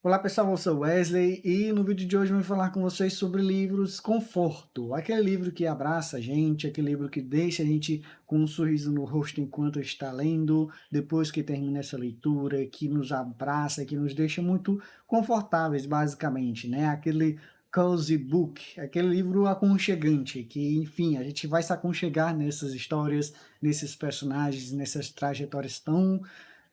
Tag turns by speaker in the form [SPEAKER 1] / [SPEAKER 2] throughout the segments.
[SPEAKER 1] Olá pessoal, eu sou Wesley e no vídeo de hoje eu vou falar com vocês sobre livros conforto. Aquele livro que abraça a gente, aquele livro que deixa a gente com um sorriso no rosto enquanto está lendo, depois que termina essa leitura, que nos abraça, que nos deixa muito confortáveis basicamente, né? Aquele cozy book, aquele livro aconchegante, que enfim, a gente vai se aconchegar nessas histórias, nesses personagens, nessas trajetórias tão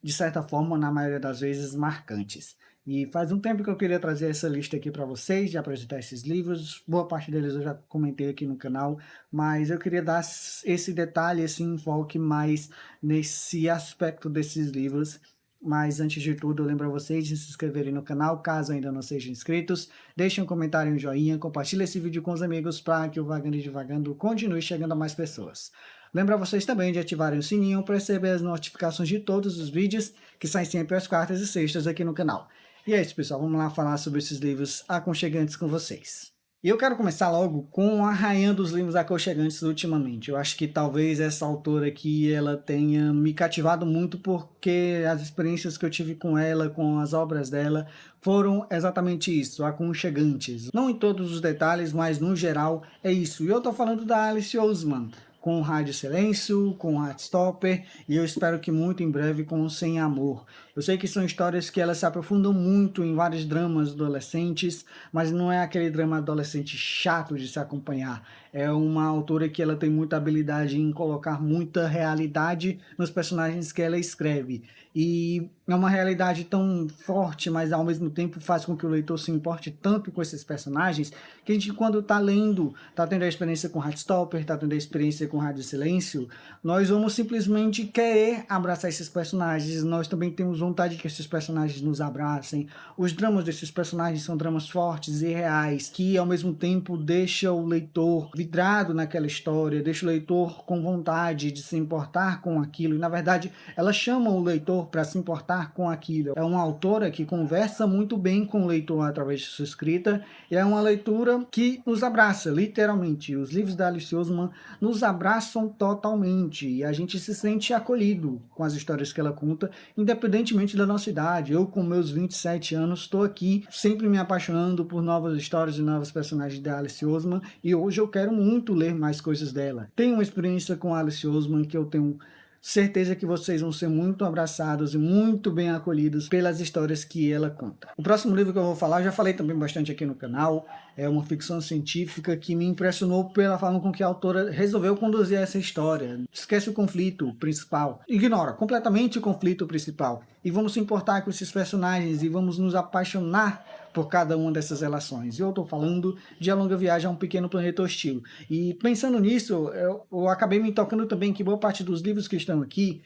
[SPEAKER 1] de certa forma, na maioria das vezes, marcantes. E faz um tempo que eu queria trazer essa lista aqui para vocês, de apresentar esses livros. Boa parte deles eu já comentei aqui no canal, mas eu queria dar esse detalhe, esse enfoque mais nesse aspecto desses livros. Mas antes de tudo, eu lembro a vocês de se inscreverem no canal, caso ainda não sejam inscritos. Deixem um comentário e um joinha, compartilhe esse vídeo com os amigos para que o Vagando e Divagando continue chegando a mais pessoas. Lembra vocês também de ativarem o sininho para receber as notificações de todos os vídeos que saem sempre às quartas e sextas aqui no canal. E é isso, pessoal, vamos lá falar sobre esses livros aconchegantes com vocês. E eu quero começar logo com a rainha dos livros aconchegantes ultimamente. Eu acho que talvez essa autora aqui ela tenha me cativado muito porque as experiências que eu tive com ela, com as obras dela, foram exatamente isso, aconchegantes. Não em todos os detalhes, mas no geral é isso. E eu tô falando da Alice Oseman, com Rádio Silêncio, com Heartstopper, e eu espero que muito em breve com Sem Amor. Eu sei que são histórias que elas se aprofundam muito em vários dramas adolescentes, mas não é aquele drama adolescente chato de se acompanhar. É uma autora que ela tem muita habilidade em colocar muita realidade nos personagens que ela escreve. E é uma realidade tão forte, mas ao mesmo tempo faz com que o leitor se importe tanto com esses personagens, que a gente, quando está lendo, está tendo a experiência com Heartstopper, está tendo a experiência com Rádio Silêncio, nós vamos simplesmente querer abraçar esses personagens, nós também temos vontade que esses personagens nos abracem. Os dramas desses personagens são dramas fortes e reais, que ao mesmo tempo deixa o leitor vidrado naquela história, deixa o leitor com vontade de se importar com aquilo, e na verdade ela chama o leitor para se importar com aquilo. É uma autora que conversa muito bem com o leitor através de sua escrita, e é uma leitura que nos abraça, literalmente. Os livros da Alice Oseman nos abraçam totalmente, e a gente se sente acolhido com as histórias que ela conta, independentemente da nossa idade. Eu, com meus 27 anos, estou aqui sempre me apaixonando por novas histórias e novos personagens da Alice Oseman, e hoje eu quero muito ler mais coisas dela. Tenho uma experiência com a Alice Oseman que eu tenho certeza que vocês vão ser muito abraçados e muito bem acolhidos pelas histórias que ela conta. O próximo livro que eu vou falar, eu já falei também bastante aqui no canal, é uma ficção científica que me impressionou pela forma com que a autora resolveu conduzir essa história. Esquece o conflito principal, ignora completamente o conflito principal, e vamos se importar com esses personagens e vamos nos apaixonar por cada uma dessas relações. Eu estou falando de A Longa Viagem a um Pequeno Planeta Hostil. E pensando nisso, eu acabei me tocando também que boa parte dos livros que estão aqui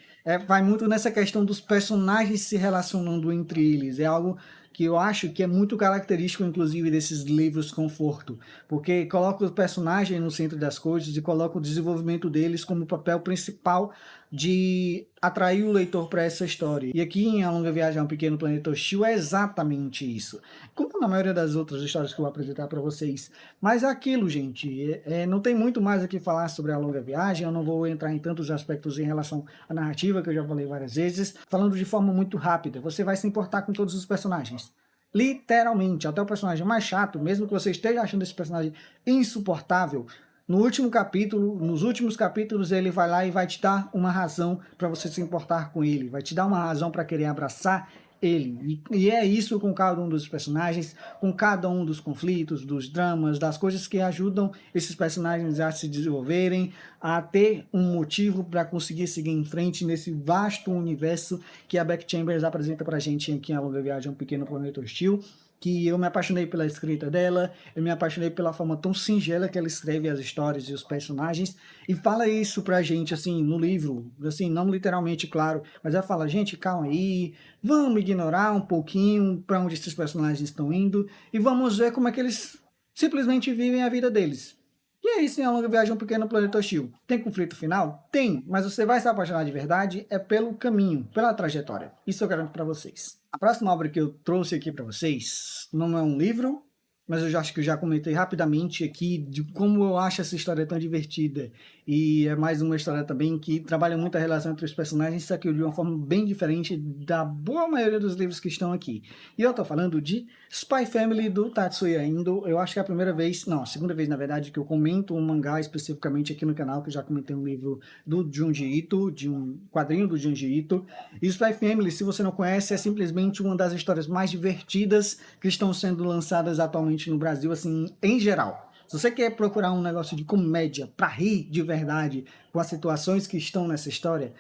[SPEAKER 1] vai muito nessa questão dos personagens se relacionando entre eles. É algo que eu acho que é muito característico, inclusive, desses livros conforto, porque coloca o personagem no centro das coisas e coloca o desenvolvimento deles como papel principal de atrair o leitor para essa história. E aqui em A Longa Viagem a um Pequeno Planeta Hostil é exatamente isso. Como na maioria das outras histórias que eu vou apresentar para vocês. Mas é aquilo, gente, não tem muito mais o que falar sobre A Longa Viagem, eu não vou entrar em tantos aspectos em relação à narrativa, que eu já falei várias vezes, falando de forma muito rápida. Você vai se importar com todos os personagens. Literalmente, até o personagem mais chato, mesmo que você esteja achando esse personagem insuportável, no último capítulo, nos últimos capítulos, ele vai lá e vai te dar uma razão para você se importar com ele, vai te dar uma razão para querer abraçar ele. E é isso com cada um dos personagens, com cada um dos conflitos, dos dramas, das coisas que ajudam esses personagens a se desenvolverem, a ter um motivo para conseguir seguir em frente nesse vasto universo que a Beck Chambers apresenta para a gente aqui em A Longa Viagem a um Pequeno Planeta Hostil, que eu me apaixonei pela escrita dela, eu me apaixonei pela forma tão singela que ela escreve as histórias e os personagens, e fala isso pra gente, assim, no livro, assim, não literalmente, claro, mas ela fala, gente, calma aí, vamos ignorar um pouquinho para onde esses personagens estão indo, e vamos ver como é que eles simplesmente vivem a vida deles. E é isso em A Longa Viagem a um Pequeno Planeta Hostil. Tem conflito final? Tem, mas você vai se apaixonar de verdade é pelo caminho, pela trajetória. Isso eu garanto para vocês. A próxima obra que eu trouxe aqui para vocês não é um livro, mas eu já acho que eu já comentei rapidamente aqui de como eu acho essa história tão divertida. e é mais uma história também que trabalha muito a relação entre os personagens, só que de uma forma bem diferente da boa maioria dos livros que estão aqui. E eu tô falando de Spy Family do Tatsuya Endo. Eu acho que é a primeira vez, não, a segunda vez na verdade, que eu comento um mangá especificamente aqui no canal, que eu já comentei um livro do Junji Ito, de um quadrinho do Junji Ito. E Spy Family, se você não conhece, é simplesmente uma das histórias mais divertidas que estão sendo lançadas atualmente no Brasil, assim, em geral. Se você quer procurar um negócio de comédia para rir de verdade com as situações que estão nessa história,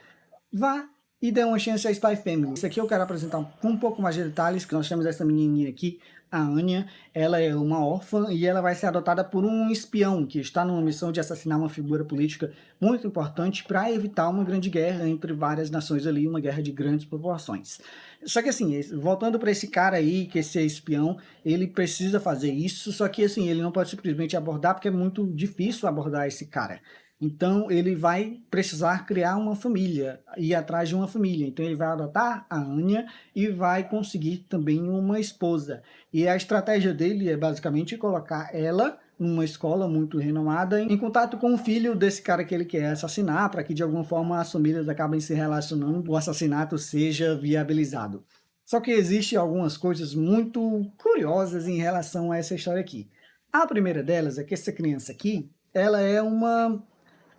[SPEAKER 1] vá e dê uma chance a Spy Family. Isso aqui eu quero apresentar com um pouco mais de detalhes, que nós temos essa menininha aqui, a Anya. Ela é uma órfã e ela vai ser adotada por um espião que está numa missão de assassinar uma figura política muito importante para evitar uma grande guerra entre várias nações ali, uma guerra de grandes proporções. Só que assim, voltando para esse cara aí, que esse é espião, ele precisa fazer isso, só que assim, ele não pode simplesmente abordar, porque é muito difícil abordar esse cara. Então ele vai precisar criar uma família, ir atrás de uma família. Então ele vai adotar a Anya e vai conseguir também uma esposa. E a estratégia dele é basicamente colocar ela numa escola muito renomada, em contato com o filho desse cara que ele quer assassinar, para que de alguma forma as famílias acabem se relacionando, o assassinato seja viabilizado. Só que existem algumas coisas muito curiosas em relação a essa história aqui. A primeira delas é que essa criança aqui, ela é uma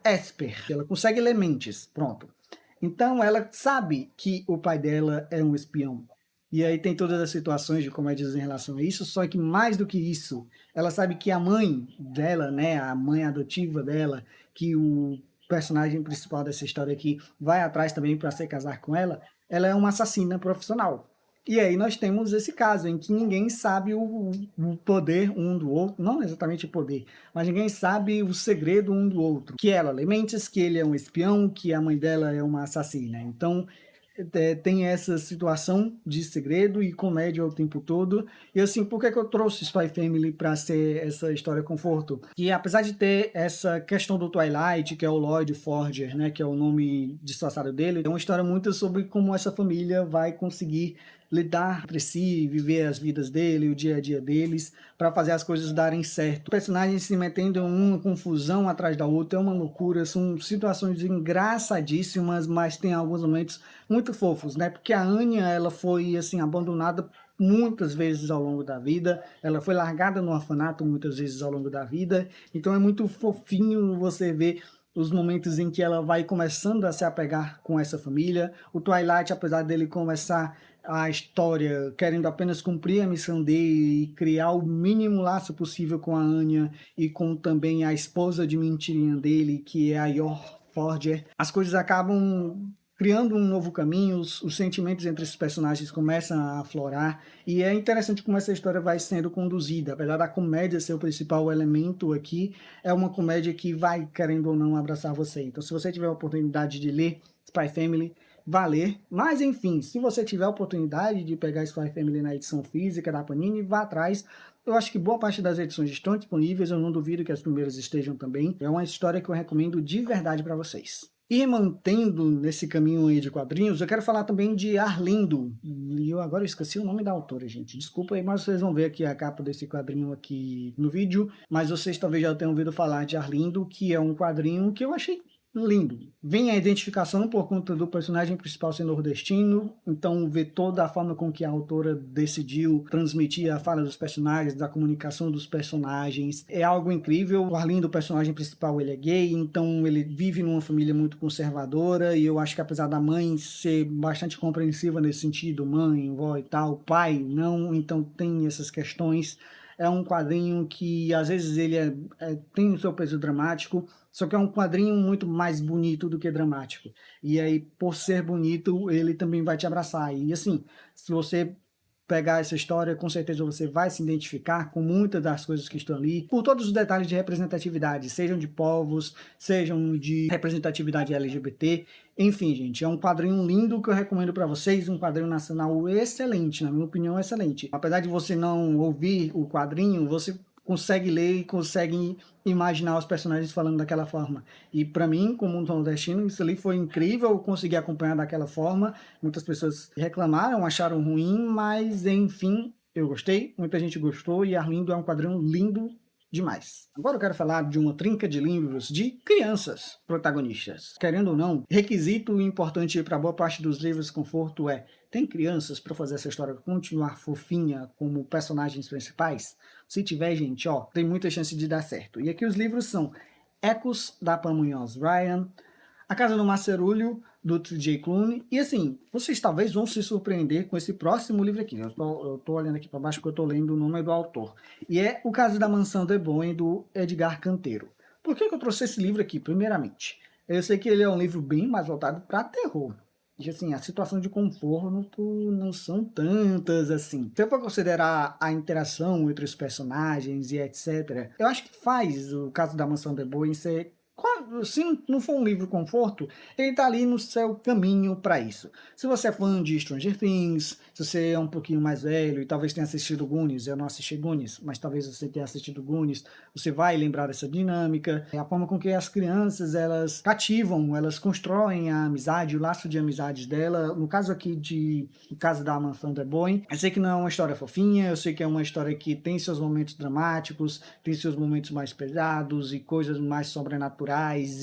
[SPEAKER 1] Esper, ela consegue ler mentes, pronto. Então ela sabe que o pai dela é um espião. E aí tem todas as situações de comédias em relação a isso, só que mais do que isso, ela sabe que a mãe dela, né, a mãe adotiva dela, que o personagem principal dessa história aqui vai atrás também para se casar com ela é uma assassina profissional. E aí nós temos esse caso em que ninguém sabe o poder um do outro, não exatamente o poder, mas ninguém sabe o segredo um do outro. Que ela lê mentes, que ele é um espião, que a mãe dela é uma assassina. Então tem essa situação de segredo e comédia o tempo todo. E assim, por que que eu trouxe Spy Family para ser essa história conforto? Que apesar de ter essa questão do Twilight, que é o Lloyd Forger, né, que é o nome disfarçado dele, é uma história muito sobre como essa família vai conseguir lidar entre si, viver as vidas dele, o dia a dia deles, para fazer as coisas darem certo. Os personagens se metendo em uma confusão atrás da outra, é uma loucura, são situações engraçadíssimas, mas tem alguns momentos muito fofos, né? Porque a Anya, ela foi assim abandonada muitas vezes ao longo da vida, ela foi largada no orfanato muitas vezes ao longo da vida, então é muito fofinho você ver os momentos em que ela vai começando a se apegar com essa família. O Twilight, apesar dele começar a história querendo apenas cumprir a missão dele e criar o mínimo laço possível com a Anya e com também a esposa de mentirinha dele, que é a Yor Forger, as coisas acabam criando um novo caminho, os sentimentos entre esses personagens começam a aflorar, e é interessante como essa história vai sendo conduzida. Apesar da comédia ser o principal elemento aqui, é uma comédia que vai, querendo ou não, abraçar você. Então, se você tiver a oportunidade de ler Spy Family, vá ler. Mas, enfim, se você tiver a oportunidade de pegar Spy Family na edição física da Panini, vá atrás. Eu acho que boa parte das edições estão disponíveis, eu não duvido que as primeiras estejam também. É uma história que eu recomendo de verdade para vocês. E mantendo nesse caminho aí de quadrinhos, eu quero falar também de Arlindo. E eu agora esqueci o nome da autora, gente. Desculpa aí, mas vocês vão ver aqui a capa desse quadrinho aqui no vídeo. Mas vocês talvez já tenham ouvido falar de Arlindo, que é um quadrinho que eu achei lindo. Vem a identificação por conta do personagem principal ser nordestino, então ver toda a forma com que a autora decidiu transmitir a fala dos personagens, da comunicação dos personagens, é algo incrível. O Arlindo, o personagem principal, ele é gay, então ele vive numa família muito conservadora, e eu acho que apesar da mãe ser bastante compreensiva nesse sentido, mãe, vó e tal, pai não, então tem essas questões. É um quadrinho que às vezes ele tem o seu peso dramático, só que é um quadrinho muito mais bonito do que dramático. E aí, por ser bonito, ele também vai te abraçar. E assim, se você pegar essa história, com certeza você vai se identificar com muitas das coisas que estão ali, por todos os detalhes de representatividade, sejam de povos, sejam de representatividade LGBT. Enfim, gente, é um quadrinho lindo que eu recomendo para vocês, um quadrinho nacional excelente, na minha opinião, excelente. Apesar de você não ouvir o quadrinho, você consegue ler e consegue imaginar os personagens falando daquela forma. E para mim, como um nordestino, isso ali foi incrível, eu consegui acompanhar daquela forma. Muitas pessoas reclamaram, acharam ruim, mas enfim, eu gostei, muita gente gostou, e Arlindo é um quadrinho lindo, demais. Agora eu quero falar de uma trinca de livros de crianças protagonistas. Querendo ou não, requisito importante para boa parte dos livros conforto é: tem crianças para fazer essa história continuar fofinha como personagens principais? Se tiver, gente, ó, tem muita chance de dar certo. E aqui os livros são Ecos, da Pamunhoz Ryan, A Casa do Macerulho, do T.J. Klune. E assim, vocês talvez vão se surpreender com esse próximo livro aqui. Eu tô olhando aqui para baixo porque eu tô lendo o nome do autor. E é O Caso da Mansão The Bowen, do Edgar Canteiro. Por que eu trouxe esse livro aqui, primeiramente? Eu sei que ele é um livro bem mais voltado para terror. E assim, a situação de conforto não são tantas assim. Se eu for considerar a interação entre os personagens e etc., eu acho que faz o Caso da Mansão The Bowen ser, se não for um livro conforto, ele tá ali no seu caminho para isso. Se você é fã de Stranger Things, se você é um pouquinho mais velho e talvez tenha assistido Goonies, eu não assisti Goonies, mas talvez você tenha assistido Goonies, você vai lembrar dessa dinâmica, é a forma com que as crianças, elas cativam, elas constroem a amizade, o laço de amizades dela. No caso aqui no caso da Mansão The Bowen, eu sei que não é uma história fofinha, eu sei que é uma história que tem seus momentos dramáticos, tem seus momentos mais pesados e coisas mais sobrenaturais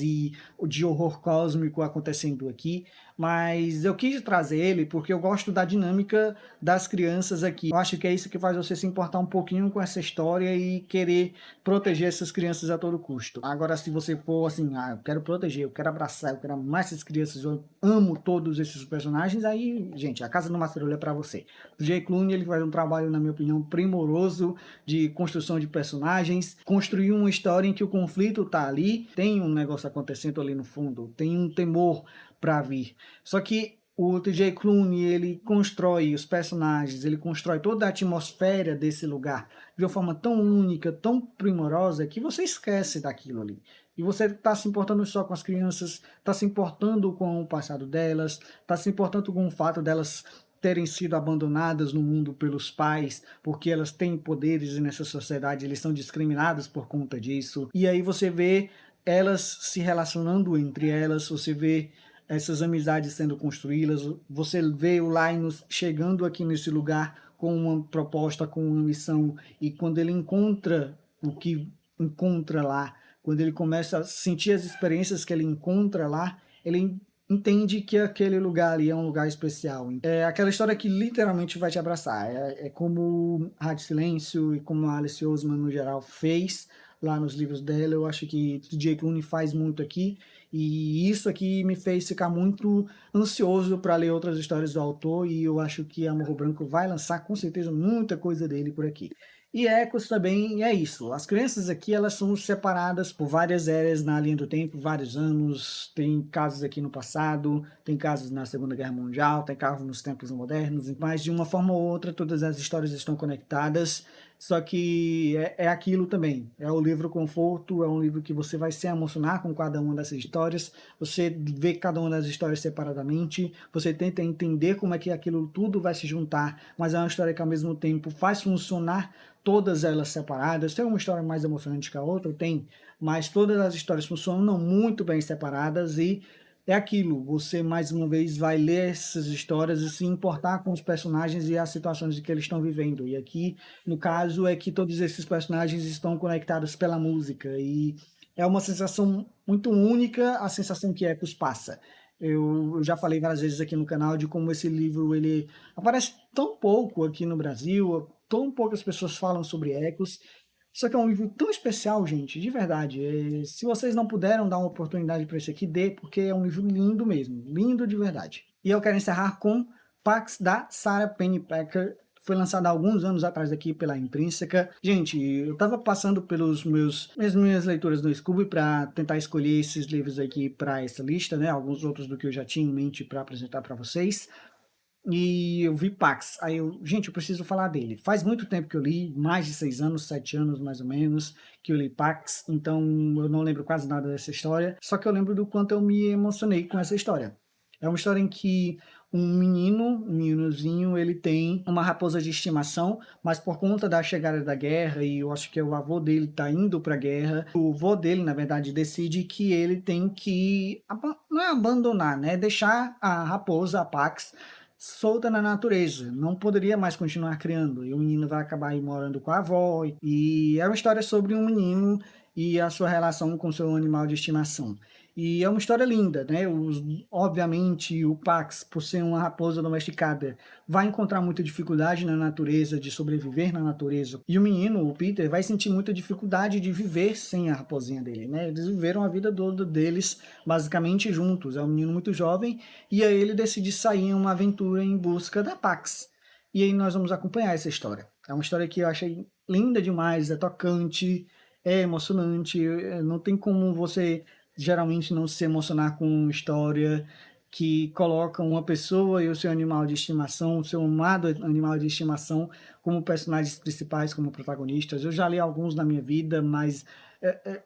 [SPEAKER 1] e de horror cósmico acontecendo aqui, mas eu quis trazer ele porque eu gosto da dinâmica das crianças aqui. Eu acho que é isso que faz você se importar um pouquinho com essa história e querer proteger essas crianças a todo custo. Agora, se você for assim, eu quero proteger, eu quero abraçar, eu quero amar essas crianças, eu amo todos esses personagens, aí, gente, A Casa do Macerulho é para você. O J. Klune, ele faz um trabalho, na minha opinião, primoroso de construção de personagens, construir uma história em que o conflito tá ali, tem um negócio acontecendo ali no fundo, tem um temor para vir. Só que o T.J. Klune, ele constrói os personagens, ele constrói toda a atmosfera desse lugar de uma forma tão única, tão primorosa, que você esquece daquilo ali. E você está se importando só com as crianças, está se importando com o passado delas, está se importando com o fato delas terem sido abandonadas no mundo pelos pais, porque elas têm poderes e nessa sociedade eles são discriminados por conta disso. E aí você vê elas se relacionando entre elas, você vê essas amizades sendo construídas, você vê o Linus chegando aqui nesse lugar com uma proposta, com uma missão, e quando ele encontra o que encontra lá, quando ele começa a sentir as experiências que ele encontra lá, ele entende que aquele lugar ali é um lugar especial. É aquela história que literalmente vai te abraçar. É como Rádio Silêncio e como a Alice Oseman, no geral, fez lá nos livros dela. Eu acho que T.J. Klune faz muito aqui, e isso aqui me fez ficar muito ansioso para ler outras histórias do autor, e eu acho que a Morro Branco vai lançar com certeza muita coisa dele por aqui. E Ecos também é isso. As crianças aqui, elas são separadas por várias eras na linha do tempo, vários anos. Tem casos aqui no passado, tem casos na Segunda Guerra Mundial, tem casos nos tempos modernos, mas de uma forma ou outra todas as histórias estão conectadas. Só que é aquilo também. É o livro conforto, é um livro que você vai se emocionar com cada uma dessas histórias. Você vê cada uma das histórias separadamente, você tenta entender como é que aquilo tudo vai se juntar, mas é uma história que ao mesmo tempo faz funcionar todas elas separadas. Tem uma história mais emocionante que a outra? Tem, mas todas as histórias funcionam muito bem separadas, e é aquilo, você mais uma vez vai ler essas histórias e se importar com os personagens e as situações que eles estão vivendo. E aqui, no caso, é que todos esses personagens estão conectados pela música, e é uma sensação muito única, a sensação que Ecos passa. Eu já falei várias vezes aqui no canal de como esse livro ele aparece tão pouco aqui no Brasil, tão poucas pessoas falam sobre Ecos, só que é um livro tão especial, gente, de verdade. Se vocês não puderam dar uma oportunidade para esse aqui, dê, porque é um livro lindo mesmo, lindo de verdade. E eu quero encerrar com Pax, da Sarah Pennypacker. Foi lançado há alguns anos atrás aqui pela Intrínseca. Gente, eu estava passando pelos minhas leituras no Scooby para tentar escolher esses livros aqui para essa lista, né? Alguns outros do que eu já tinha em mente para apresentar para vocês. E eu vi Pax. Aí gente, eu preciso falar dele. Faz muito tempo que eu li, mais de 6 anos, 7 anos mais ou menos, que eu li Pax, então eu não lembro quase nada dessa história, só que eu lembro do quanto eu me emocionei com essa história. É uma história em que um meninozinho, ele tem uma raposa de estimação, mas por conta da chegada da guerra, e eu acho que o avô dele tá indo pra guerra, o avô dele, na verdade, decide que ele tem que, não é abandonar, né, deixar a raposa, a Pax, solta na natureza, não poderia mais continuar criando, e o menino vai acabar aí morando com a avó, e é uma história sobre um menino e a sua relação com seu animal de estimação. E é uma história linda, né, obviamente o Pax, por ser uma raposa domesticada, vai encontrar muita dificuldade na natureza, de sobreviver na natureza, e o menino, o Peter, vai sentir muita dificuldade de viver sem a raposinha dele, né, eles viveram a vida toda deles basicamente juntos, é um menino muito jovem, e aí ele decide sair em uma aventura em busca da Pax. E aí nós vamos acompanhar essa história. É uma história que eu achei linda demais, é tocante, é emocionante, não tem como você geralmente não se emocionar com uma história que coloca uma pessoa e o seu animal de estimação, o seu amado animal de estimação, como personagens principais, como protagonistas. Eu já li alguns na minha vida, mas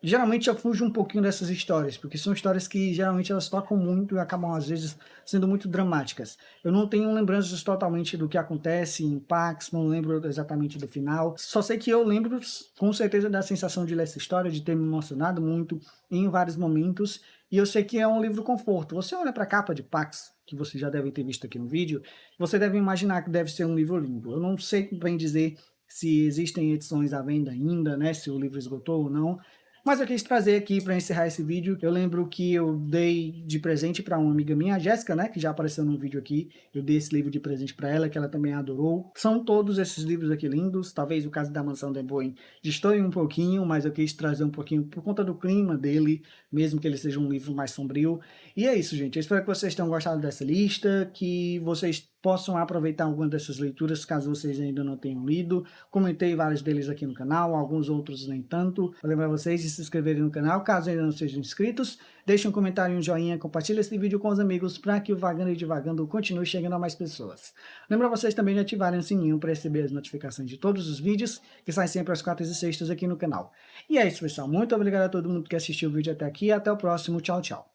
[SPEAKER 1] geralmente eu fujo um pouquinho dessas histórias, porque são histórias que geralmente elas tocam muito e acabam às vezes sendo muito dramáticas. Eu não tenho lembranças totalmente do que acontece em Pax, não lembro exatamente do final, só sei que eu lembro com certeza da sensação de ler essa história, de ter me emocionado muito em vários momentos, e eu sei que é um livro conforto. Você olha para a capa de Pax, que você já deve ter visto aqui no vídeo, você deve imaginar que deve ser um livro lindo. Eu não sei bem dizer se existem edições à venda ainda, né, se o livro esgotou ou não, mas eu quis trazer aqui para encerrar esse vídeo. Eu lembro que eu dei de presente para uma amiga minha, a Jéssica, né, que já apareceu no vídeo aqui. Eu dei esse livro de presente para ela, que ela também adorou. São todos esses livros aqui lindos. Talvez o caso da Mansão de Boeing destoie um pouquinho, mas eu quis trazer um pouquinho por conta do clima dele, mesmo que ele seja um livro mais sombrio. E é isso, gente. Eu espero que vocês tenham gostado dessa lista, que vocês possam aproveitar alguma dessas leituras, caso vocês ainda não tenham lido. Comentei vários deles aqui no canal, alguns outros nem tanto. Vou lembrar vocês de se inscreverem no canal, caso ainda não sejam inscritos. Deixem um comentário e um joinha, compartilhe esse vídeo com os amigos para que o Vagando e Divagando continue chegando a mais pessoas. Lembro vocês também de ativarem o sininho para receber as notificações de todos os vídeos que saem sempre às quartas e sextas aqui no canal. E é isso, pessoal. Muito obrigado a todo mundo que assistiu o vídeo até aqui e até o próximo. Tchau, tchau.